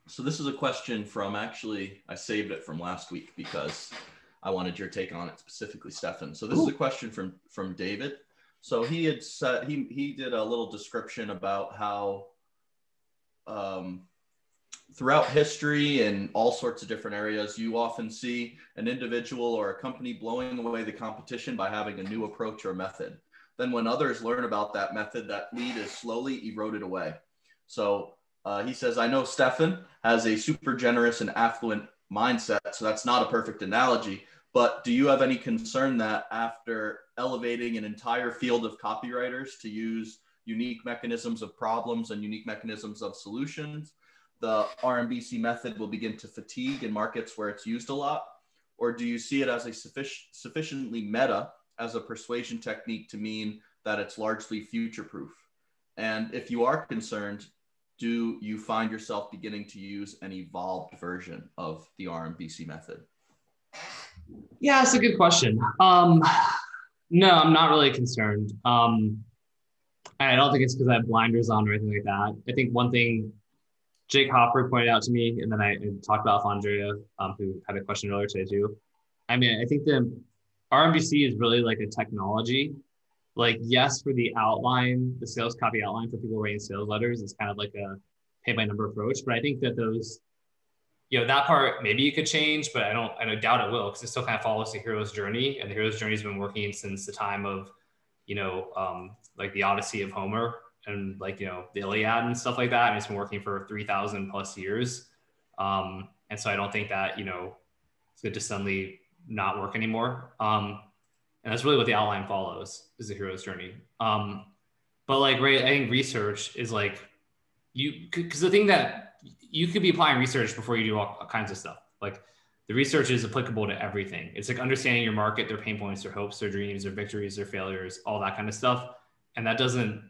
So this is a question from, actually, I saved it from last week because I wanted your take on it specifically, Stefan. So this is a question from David. So he had said, he did a little description about how throughout history and all sorts of different areas, you often see an individual or a company blowing away the competition by having a new approach or method. Then when others learn about that method, that lead is slowly eroded away. So he says, I know Stefan has a super generous and affluent mindset, so that's not a perfect analogy, but do you have any concern that after elevating an entire field of copywriters to use unique mechanisms of problems and unique mechanisms of solutions, the RMBC method will begin to fatigue in markets where it's used a lot? Or do you see it as a sufficiently meta as a persuasion technique to mean that it's largely future-proof? And if you are concerned, do you find yourself beginning to use an evolved version of the RMBC method? Yeah, that's a good question. No, I'm not really concerned. I don't think it's because I have blinders on or anything like that. I think one thing Jake Hopper pointed out to me, and then I talked about with Andrea, who had a question earlier today too. I mean, I think the RMBC is really like a technology. Like, yes, for the outline, the sales copy outline for people writing sales letters, it's kind of like a pay by number approach. But I think that those, that part maybe you could change, but I doubt it will, because it still kind of follows the hero's journey, and the hero's journey has been working since the time of, like the Odyssey of Homer and like, the Iliad and stuff like that. And it's been working for 3,000 plus years. And so I don't think that, it's going to suddenly not work anymore. And that's really what the outline follows, is the hero's journey. But like, right, I think research is like, because the thing that you could be applying research before you do all kinds of stuff. Like the research is applicable to everything. It's like understanding your market, their pain points, their hopes, their dreams, their victories, their failures, all that kind of stuff. And that doesn't,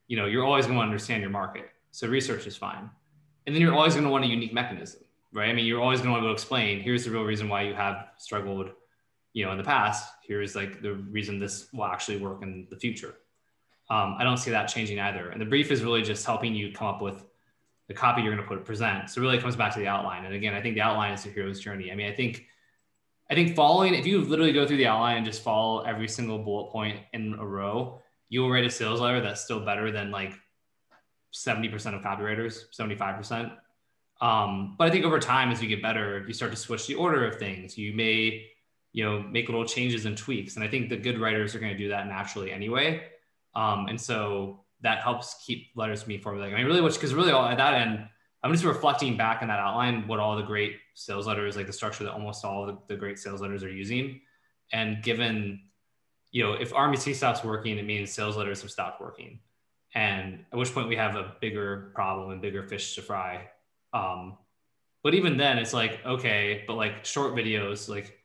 you're always going to understand your market. So research is fine. And then you're always going to want a unique mechanism, right? I mean, you're always going to want to explain, here's the real reason why you have struggled, in the past. Here's like the reason this will actually work in the future. I don't see that changing either. And the brief is really just helping you come up with the copy you're going to present. So it really comes back to the outline. And again, I think the outline is the hero's journey. I mean, I think following, if you literally go through the outline and just follow every single bullet point in a row, you will write a sales letter that's still better than like 70% of copywriters, 75%. But I think over time, as you get better, you start to switch the order of things. You may, make little changes and tweaks. And I think the good writers are going to do that naturally anyway. And so that helps keep letters to me formulating. I mean, really, because really all at that end, I'm just reflecting back on that outline, what all the great sales letters, like the structure that almost all the great sales letters are using. And given, if RMBC stops working, it means sales letters have stopped working. And at which point we have a bigger problem and bigger fish to fry. But even then it's like, okay, but like short videos, like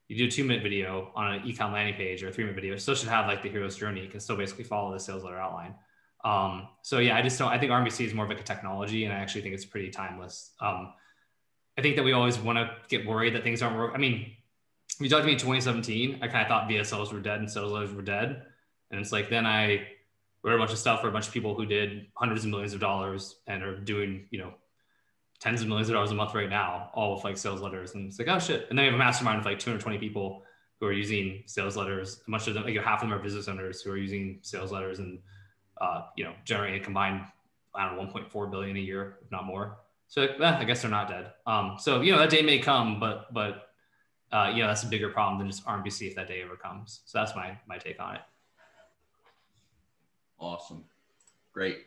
you do a 2-minute video on an ecom landing page or a 3-minute video, it still should have like the hero's journey. You can still basically follow the sales letter outline. So yeah, I think RMBC is more of like a technology, and I actually think it's pretty timeless. I think that we always want to get worried that things aren't working. I mean, if you talked to me in 2017, I kind of thought VSLs were dead and sales letters were dead. And it's like, then I wrote a bunch of stuff for a bunch of people who did hundreds of millions of dollars and are doing, tens of millions of dollars a month right now, all with like sales letters. And it's like, oh shit. And then we have a mastermind of like 220 people who are using sales letters. Much of them, like half of them are business owners who are using sales letters and, generating a combined, I don't know, 1.4 billion a year, if not more. So I guess they're not dead. So, that day may come, but that's a bigger problem than just RMBC if that day ever comes. So that's my take on it. Awesome. Great.